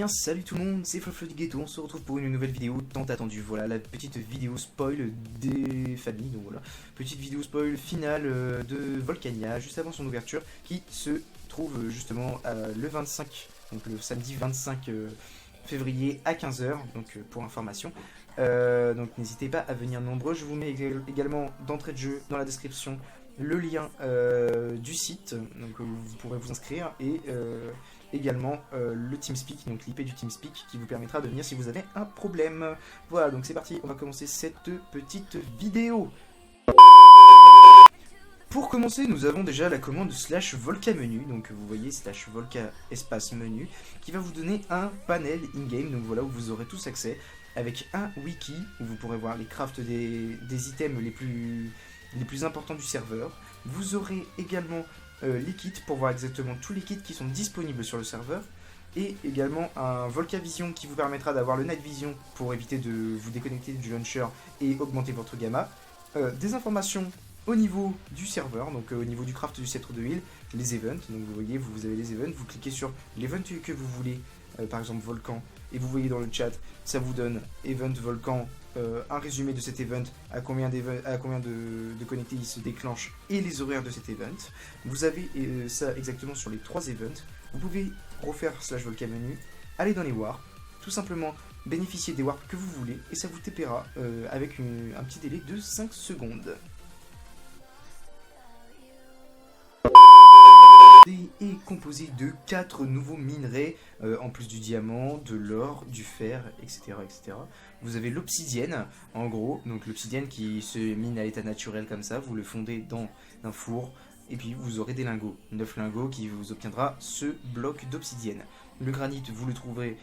bien salut tout le monde, c'est Fluffle du Ghetto, on se retrouve pour une nouvelle vidéo tant attendue. Voilà la petite vidéo spoil des familles, donc voilà, petite vidéo spoil finale de Volcania, juste avant son ouverture, qui se trouve justement le 25, donc le samedi 25 février à 15 h, donc pour information. Donc n'hésitez pas à venir nombreux, je vous mets également d'entrée de jeu dans la description le lien du site, donc vous pourrez vous inscrire, et également le TeamSpeak, donc l'IP du TeamSpeak qui vous permettra de venir si vous avez un problème. Voilà, donc c'est parti, on va commencer cette petite vidéo. Pour commencer, nous avons déjà la commande /volca-menu, donc vous voyez /volca espace menu, qui va vous donner un panel in-game, donc voilà, où vous aurez tous accès, avec un wiki, où vous pourrez voir les crafts des items les plus importants du serveur. Vous aurez également les kits pour voir exactement tous les kits qui sont disponibles sur le serveur, et également un Volcavision qui vous permettra d'avoir le Night Vision pour éviter de vous déconnecter du launcher et augmenter votre gamma. Des informations au niveau du serveur, donc au niveau du craft du sceptre de heal, les events, donc vous voyez, vous avez les events, vous cliquez sur l'event que vous voulez, par exemple Volcan, et vous voyez dans le chat, ça vous donne event Volcan, un résumé de cet event, à combien de connectés il se déclenche, et les horaires de cet event. Vous avez ça exactement sur les 3 events. Vous pouvez refaire /volca-menu, aller dans les warps, tout simplement bénéficier des warps que vous voulez, et ça vous TPera avec un petit délai de 5 secondes. Est composé de 4 nouveaux minerais, en plus du diamant, de l'or, du fer, etc., etc. Vous avez l'obsidienne, en gros, donc l'obsidienne qui se mine à l'état naturel comme ça, vous le fondez dans un four, et puis vous aurez des lingots, 9 lingots qui vous obtiendra ce bloc d'obsidienne. Le granit, vous le trouverez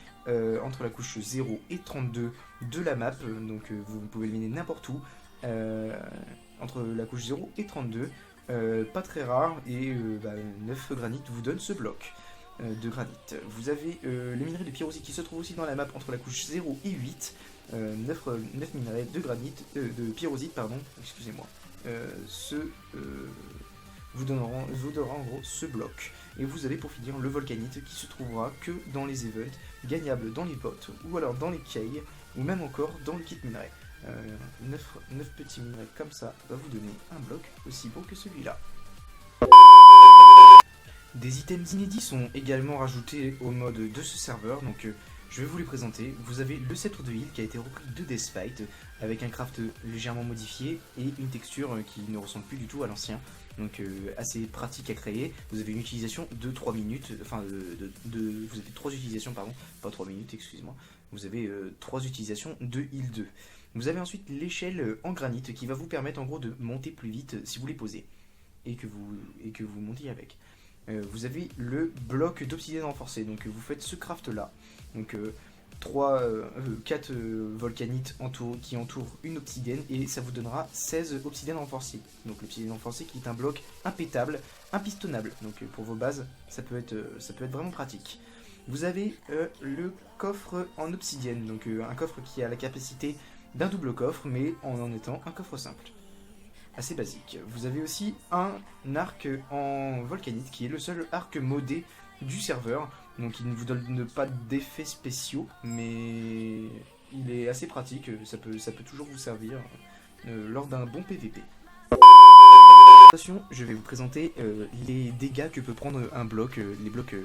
entre la couche 0 et 32 de la map, donc vous pouvez le miner n'importe où, entre la couche 0 et 32. Pas très rare, et 9 granit vous donne ce bloc de granit. Vous avez les minerais de pyrosite qui se trouvent aussi dans la map entre la couche 0 et 8. 9 minerais de granit, de pyrosite, pardon, excusez-moi. Vous donnera en gros ce bloc. Et vous avez pour finir le volcanite qui se trouvera que dans les events, gagnable dans les bots, ou alors dans les cailles, ou même encore dans le kit minerai. 9 petits minerais comme ça va vous donner un bloc aussi beau que celui-là. Des items inédits sont également rajoutés au mode de ce serveur, donc je vais vous les présenter. Vous avez le sceptre de heal qui a été repris de Deathfight avec un craft légèrement modifié et une texture qui ne ressemble plus du tout à l'ancien, donc assez pratique à créer. Vous avez une utilisation de 3 minutes, enfin vous avez 3 utilisations, pardon, pas 3 minutes, excuse-moi. Vous avez 3 utilisations de heal 2. Vous avez ensuite l'échelle en granit qui va vous permettre en gros de monter plus vite si vous les posez et que vous montiez avec. Vous avez le bloc d'obsidienne renforcé, donc vous faites ce craft là, donc 4 volcanites qui entourent une obsidienne, et ça vous donnera 16 obsidiennes renforcées. Donc l'obsidienne renforcée qui est un bloc impétable, impistonnable, donc pour vos bases ça peut être vraiment pratique. Vous avez le coffre en obsidienne, donc un coffre qui a la capacité d'un double coffre, mais en étant un coffre simple. Assez basique. Vous avez aussi un arc en volcanite, qui est le seul arc modé du serveur, donc il ne vous donne pas d'effets spéciaux, mais il est assez pratique, ça peut toujours vous servir lors d'un bon PVP. Je vais vous présenter les dégâts que peut prendre un bloc, les blocs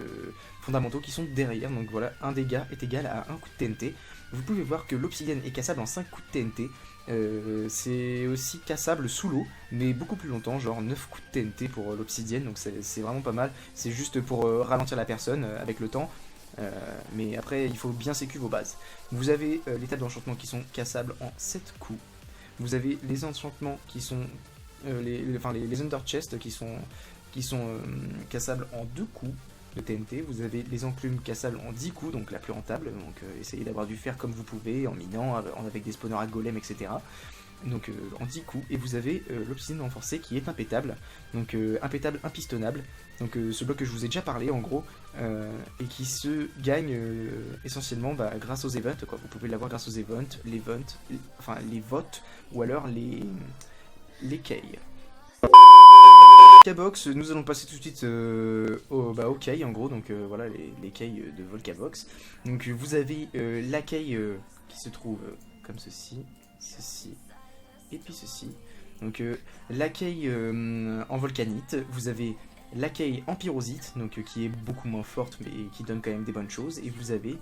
fondamentaux qui sont derrière. Donc voilà, un dégât est égal à un coup de TNT. Vous pouvez voir que l'obsidienne est cassable en 5 coups de TNT. C'est aussi cassable sous l'eau, mais beaucoup plus longtemps, genre 9 coups de TNT pour l'obsidienne, donc c'est vraiment pas mal. C'est juste pour ralentir la personne avec le temps. Mais après, il faut bien sécu vos bases. Vous avez les tables d'enchantement qui sont cassables en 7 coups. Vous avez les enchantements qui sont... les under chests qui sont cassables en 2 coups de TNT. Vous avez les enclumes cassables en 10 coups, donc la plus rentable, donc essayez d'avoir du fer comme vous pouvez, en minant, avec des spawners à golem, etc. Donc en 10 coups. Et vous avez l'obsidienne renforcée qui est impétable, donc impétable, impistonnable, donc ce bloc que je vous ai déjà parlé en gros, et qui se gagne essentiellement grâce aux events, quoi. Vous pouvez l'avoir grâce aux events, les votes, ou alors les cailles. Volcabox, nous allons passer tout de suite au quai en gros, donc voilà les quais de Volcabox. Donc vous avez la quai qui se trouve comme ceci, et puis ceci. Donc la quai en volcanite, vous avez la quai en pyrosite, donc qui est beaucoup moins forte mais qui donne quand même des bonnes choses, et vous avez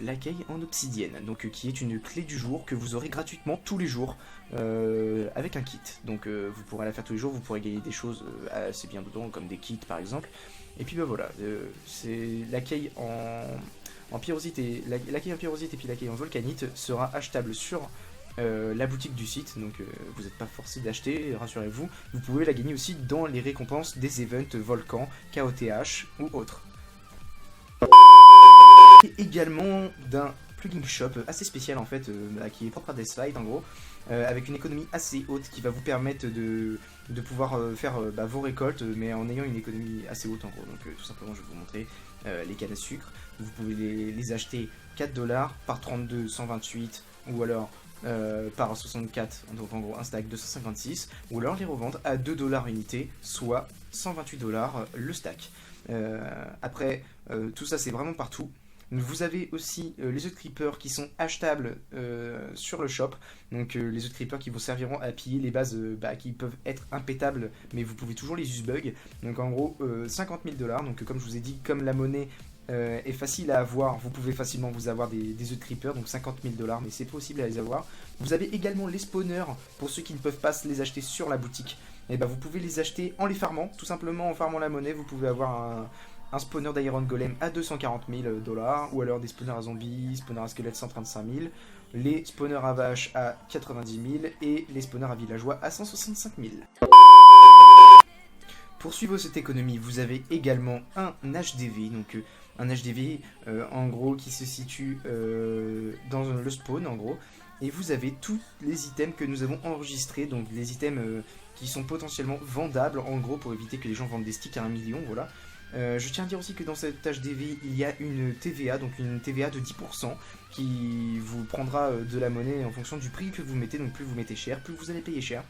la quai en obsidienne, donc qui est une clé du jour que vous aurez gratuitement tous les jours avec un kit. Donc vous pourrez la faire tous les jours, vous pourrez gagner des choses assez bien dedans, comme des kits par exemple. Et puis bah voilà, c'est la quai en pyrosite et la quai en pyrosite et puis la quai en volcanite sera achetable sur la boutique du site, donc vous n'êtes pas forcé d'acheter, rassurez-vous. Vous pouvez la gagner aussi dans les récompenses des events Volcan, KOTH ou autres. Et également d'un plugin shop assez spécial en fait, qui est propre à Deathfight en gros, avec une économie assez haute qui va vous permettre de pouvoir faire vos récoltes, mais en ayant une économie assez haute en gros. Donc tout simplement je vais vous montrer les cannes à sucre. Vous pouvez les acheter 4$ par 32 128 ou alors par 64, donc en gros un stack 256, ou alors les revendre à 2$ unité, soit 128$ le stack. Après, tout ça c'est vraiment partout. Vous avez aussi les œufs de creeper qui sont achetables sur le shop. Donc les œufs de creeper qui vous serviront à piller les bases qui peuvent être impétables, mais vous pouvez toujours les use-bug. Donc en gros 50 000$. Donc comme je vous ai dit, comme la monnaie est facile à avoir, vous pouvez facilement vous avoir des œufs de creeper, donc 50 000$, mais c'est possible à les avoir. Vous avez également les spawners, pour ceux qui ne peuvent pas les acheter sur la boutique. Et vous pouvez les acheter en les farmant, tout simplement en farmant la monnaie. Vous pouvez avoir un spawner d'Iron Golem à 240 000$, ou alors des spawners à zombies, spawners à squelettes 135 000, les spawners à vaches à 90 000 et les spawners à villageois à 165 000. Pour suivre cette économie, vous avez également un HDV, donc un HDV en gros qui se situe dans le spawn en gros, et vous avez tous les items que nous avons enregistrés, donc les items qui sont potentiellement vendables en gros pour éviter que les gens vendent des sticks à 1 million, voilà. Je tiens à dire aussi que dans cette HDV, il y a une TVA, donc une TVA de 10% qui vous prendra de la monnaie en fonction du prix que vous mettez, donc plus vous mettez cher, plus vous allez payer cher.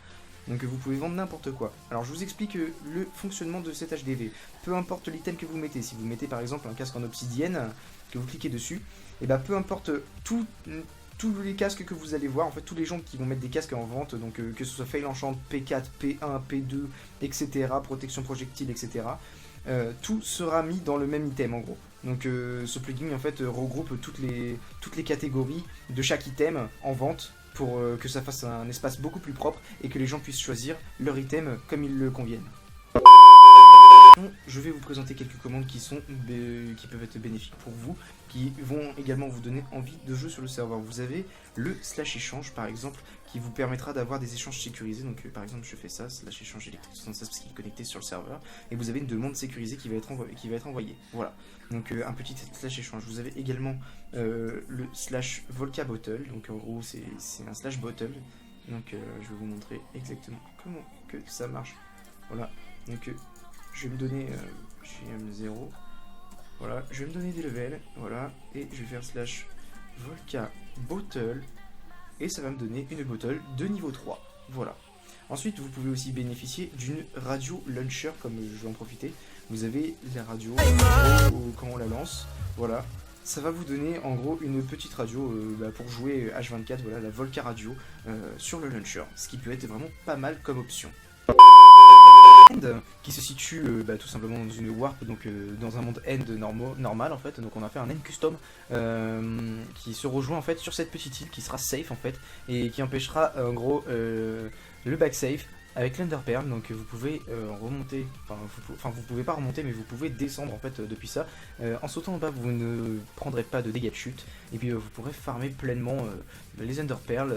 Donc vous pouvez vendre n'importe quoi. Alors je vous explique le fonctionnement de cette HDV. Peu importe l'item que vous mettez, si vous mettez par exemple un casque en obsidienne, que vous cliquez dessus, et peu importe tous les casques que vous allez voir, en fait tous les gens qui vont mettre des casques en vente, donc que ce soit Fail Enchant, P4, P1, P2, etc., protection projectile, etc., tout sera mis dans le même item en gros. Donc ce plugin en fait regroupe toutes les catégories de chaque item en vente pour que ça fasse un espace beaucoup plus propre et que les gens puissent choisir leur item comme ils le conviennent. Je vais vous présenter quelques commandes qui peuvent être bénéfiques pour vous, qui vont également vous donner envie de jouer sur le serveur. Vous avez le /échange par exemple, qui vous permettra d'avoir des échanges sécurisés. Donc par exemple je fais ça, /échange électrique 76 parce qu'il est connecté sur le serveur, et vous avez une demande sécurisée qui va être envoyée. Voilà, donc un petit /échange. Vous avez également le /volcabottle, donc en gros c'est un /bottle. Donc je vais vous montrer exactement comment que ça marche. Voilà, donc je vais me donner GM0, voilà, je vais me donner des levels, voilà, et je vais faire /volcabottle, et ça va me donner une bottle de niveau 3, voilà. Ensuite, vous pouvez aussi bénéficier d'une radio launcher, comme je vais en profiter. Vous avez la radio, quand on la lance, voilà. Ça va vous donner en gros une petite radio pour jouer H24, voilà, la Volca Radio sur le launcher, ce qui peut être vraiment pas mal comme option. Qui se situe tout simplement dans une warp, donc dans un monde end normal en fait. Donc on a fait un end custom qui se rejoint en fait sur cette petite île qui sera safe en fait, et qui empêchera en gros le back safe avec l'enderpearl. Donc vous pouvez remonter, enfin vous pouvez pas remonter, mais vous pouvez descendre en fait depuis ça. En sautant en bas, vous ne prendrez pas de dégâts de chute, et puis vous pourrez farmer pleinement les enderpearl.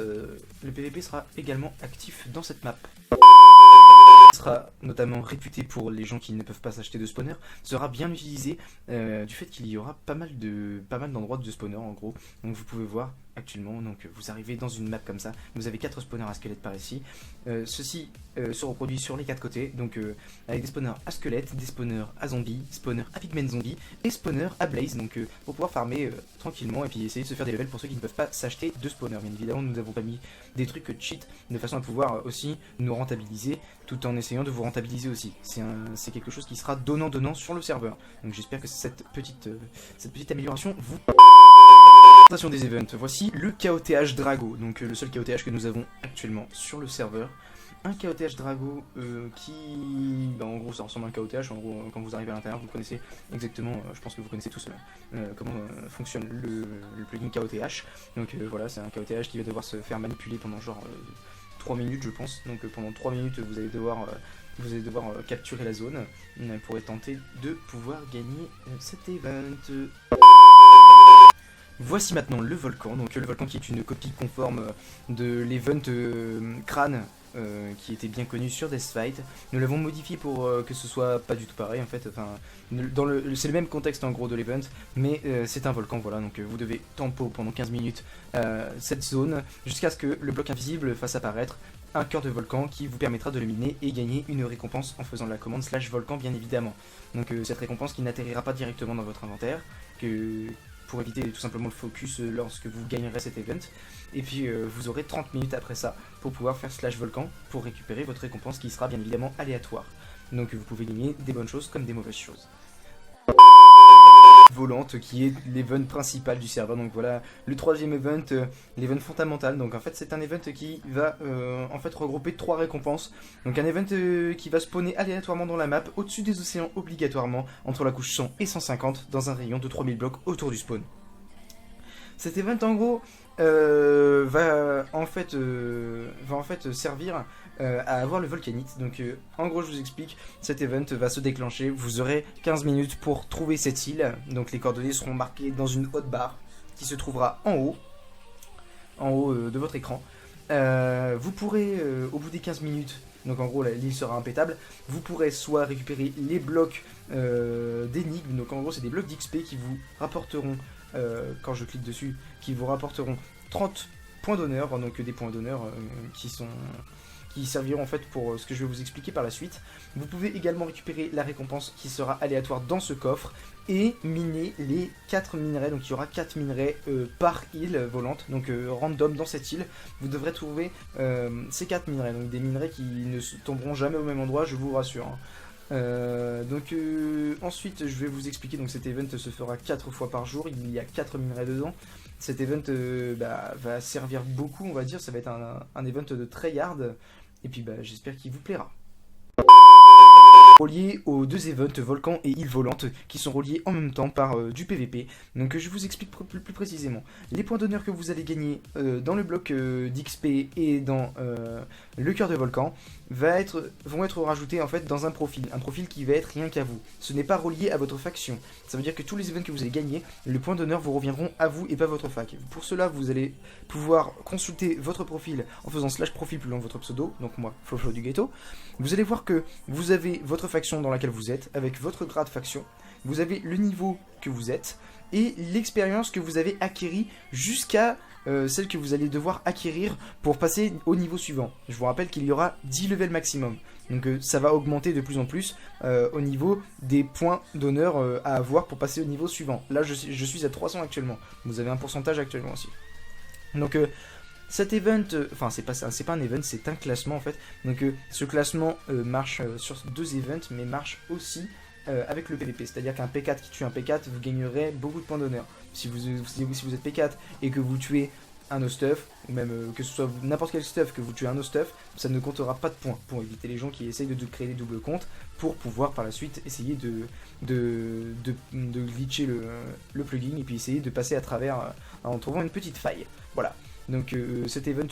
Le PVP sera également actif dans cette map. Sera notamment réputé pour les gens qui ne peuvent pas s'acheter de spawner, sera bien utilisé du fait qu'il y aura pas mal d'endroits de spawner en gros. Donc vous pouvez voir actuellement. Donc vous arrivez dans une map comme ça, vous avez 4 spawners à squelettes par ici. Ceci se reproduit sur les 4 côtés, donc avec des spawners à squelettes, des spawners à zombies, spawners à pigmen zombies et spawners à blaze, donc pour pouvoir farmer tranquillement et puis essayer de se faire des levels pour ceux qui ne peuvent pas s'acheter de spawners. Bien évidemment, nous n'avons pas mis des trucs cheat de façon à pouvoir aussi nous rentabiliser tout en essayant de vous rentabiliser aussi. C'est quelque chose qui sera donnant-donnant sur le serveur. Donc j'espère que cette petite amélioration vous... Présentation des events. Voici le KOTH Drago, donc le seul KOTH que nous avons actuellement sur le serveur. Un KOTH Drago qui, en gros, ça ressemble à un KOTH. En gros, quand vous arrivez à l'intérieur, vous connaissez exactement, je pense que vous connaissez tous comment fonctionne le plugin KOTH. Donc voilà, c'est un KOTH qui va devoir se faire manipuler pendant genre 3 minutes, je pense. Donc pendant 3 minutes, vous allez devoir capturer la zone pour tenter de pouvoir gagner cet event. Voici maintenant le volcan, donc le volcan qui est une copie conforme de l'event crâne qui était bien connu sur Deathfight. Nous l'avons modifié pour que ce soit pas du tout pareil en fait, enfin, c'est le même contexte en gros de l'event, mais c'est un volcan, voilà, donc vous devez tempo pendant 15 minutes cette zone jusqu'à ce que le bloc invisible fasse apparaître un cœur de volcan qui vous permettra de le miner et gagner une récompense en faisant la commande /volcan bien évidemment. Donc cette récompense qui n'atterrira pas directement dans votre inventaire, pour éviter tout simplement le focus lorsque vous gagnerez cet event. Et puis vous aurez 30 minutes après ça pour pouvoir faire /volcan pour récupérer votre récompense qui sera bien évidemment aléatoire. Donc vous pouvez gagner des bonnes choses comme des mauvaises choses. Volante qui est l'event principal du serveur, donc voilà le troisième event, l'event fondamental. Donc en fait c'est un event qui va en fait regrouper 3 récompenses. Donc un event qui va spawner aléatoirement dans la map au-dessus des océans obligatoirement entre la couche 100 et 150 dans un rayon de 3000 blocs autour du spawn. Cet event en gros va en fait servir à avoir le volcanite. Donc en gros je vous explique, cet event va se déclencher, vous aurez 15 minutes pour trouver cette île, donc les coordonnées seront marquées dans une hotbar qui se trouvera en haut de votre écran. Vous pourrez au bout des 15 minutes, donc en gros l'île sera impétable, vous pourrez soit récupérer les blocs d'énigmes, donc en gros c'est des blocs d'XP qui vous rapporteront, quand je clique dessus, qui vous rapporteront 30 points d'honneur, donc des points d'honneur qui serviront en fait pour ce que je vais vous expliquer par la suite. Vous pouvez également récupérer la récompense qui sera aléatoire dans ce coffre et miner les 4 minerais, donc il y aura 4 minerais par île volante, donc random dans cette île. Vous devrez trouver ces 4 minerais, donc des minerais qui ne tomberont jamais au même endroit, je vous rassure. Ensuite je vais vous expliquer, donc cet event se fera 4 fois par jour, il y a 4 minerais dedans. Cet event va servir beaucoup, on va dire, ça va être un event de tryhard, et puis j'espère qu'il vous plaira. Relié aux 2 events volcan et île volante qui sont reliés en même temps par du PVP. Donc je vous explique plus précisément. Les points d'honneur que vous allez gagner dans le bloc d'XP et dans le cœur de volcan vont être rajoutés en fait dans un profil qui va être rien qu'à vous. Ce n'est pas relié à votre faction. Ça veut dire que tous les events que vous allez gagner, les points d'honneur vous reviendront à vous et pas votre fac. Pour cela, vous allez pouvoir consulter votre profil en faisant /profil plus loin votre pseudo, donc moi, Floflo du Ghetto. Vous allez voir que vous avez votre faction dans laquelle vous êtes, avec votre grade faction, vous avez le niveau que vous êtes, et l'expérience que vous avez acquérie jusqu'à celle que vous allez devoir acquérir pour passer au niveau suivant. Je vous rappelle qu'il y aura 10 levels maximum, donc ça va augmenter de plus en plus au niveau des points d'honneur à avoir pour passer au niveau suivant. Là je suis à 300 actuellement, vous avez un pourcentage actuellement aussi. Donc cet event, enfin c'est pas un event, c'est un classement en fait. Donc ce classement marche sur 2 events, mais marche aussi avec le PVP. C'est-à-dire qu'un P4 qui tue un P4, vous gagnerez beaucoup de points d'honneur. Si vous êtes P4 et que vous tuez un no-stuff, ou même que ce soit n'importe quel stuff, que vous tuez un no-stuff, ça ne comptera pas de points, pour éviter les gens qui essayent de créer des doubles comptes, pour pouvoir par la suite essayer de glitcher le plugin, et puis essayer de passer à travers en trouvant une petite faille. Voilà. Donc cet event,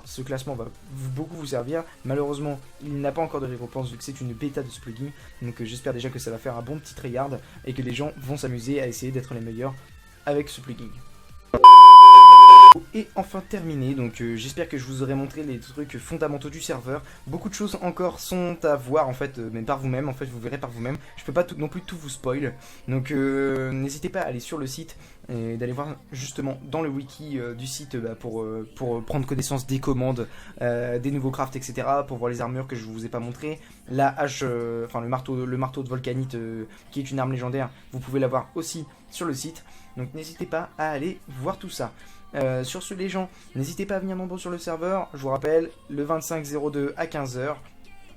ce classement va beaucoup vous servir. Malheureusement, il n'a pas encore de récompense vu que c'est une bêta de ce plugin. Donc j'espère déjà que ça va faire un bon petit tryhard et que les gens vont s'amuser à essayer d'être les meilleurs avec ce plugin. Et enfin terminé, donc j'espère que je vous aurai montré les trucs fondamentaux du serveur. Beaucoup de choses encore sont à voir en fait, même par vous-même, en fait vous verrez par vous-même. Je peux pas non plus tout vous spoil, donc n'hésitez pas à aller sur le site et d'aller voir justement dans le wiki du site pour prendre connaissance des commandes, des nouveaux crafts, etc. Pour voir les armures que je vous ai pas montré. La hache, enfin le marteau de Volcanite qui est une arme légendaire, vous pouvez l'avoir aussi sur le site. Donc n'hésitez pas à aller voir tout ça. Sur ce les gens, n'hésitez pas à venir nombreux sur le serveur, je vous rappelle, le 25/02 à 15 h.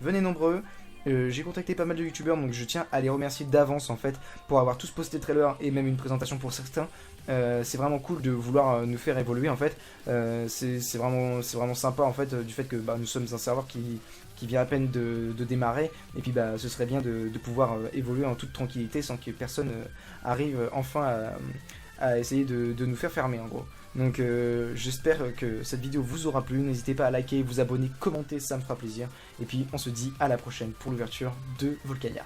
Venez nombreux, j'ai contacté pas mal de youtubeurs donc je tiens à les remercier d'avance en fait pour avoir tous posté le trailer et même une présentation pour certains. C'est vraiment cool de vouloir nous faire évoluer en fait, c'est vraiment sympa en fait du fait que nous sommes un serveur qui vient à peine de démarrer et puis ce serait bien de pouvoir évoluer en toute tranquillité sans que personne arrive enfin à essayer de nous faire fermer en gros. Donc j'espère que cette vidéo vous aura plu, n'hésitez pas à liker, vous abonner, commenter, ça me fera plaisir. Et puis on se dit à la prochaine pour l'ouverture de Volcania.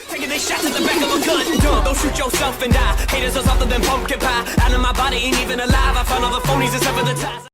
Taking these shots at the back of a gun. Don't shoot yourself and die. Haters are softer than pumpkin pie. Out of my body ain't even alive. I found all the phonies that's ever the ties.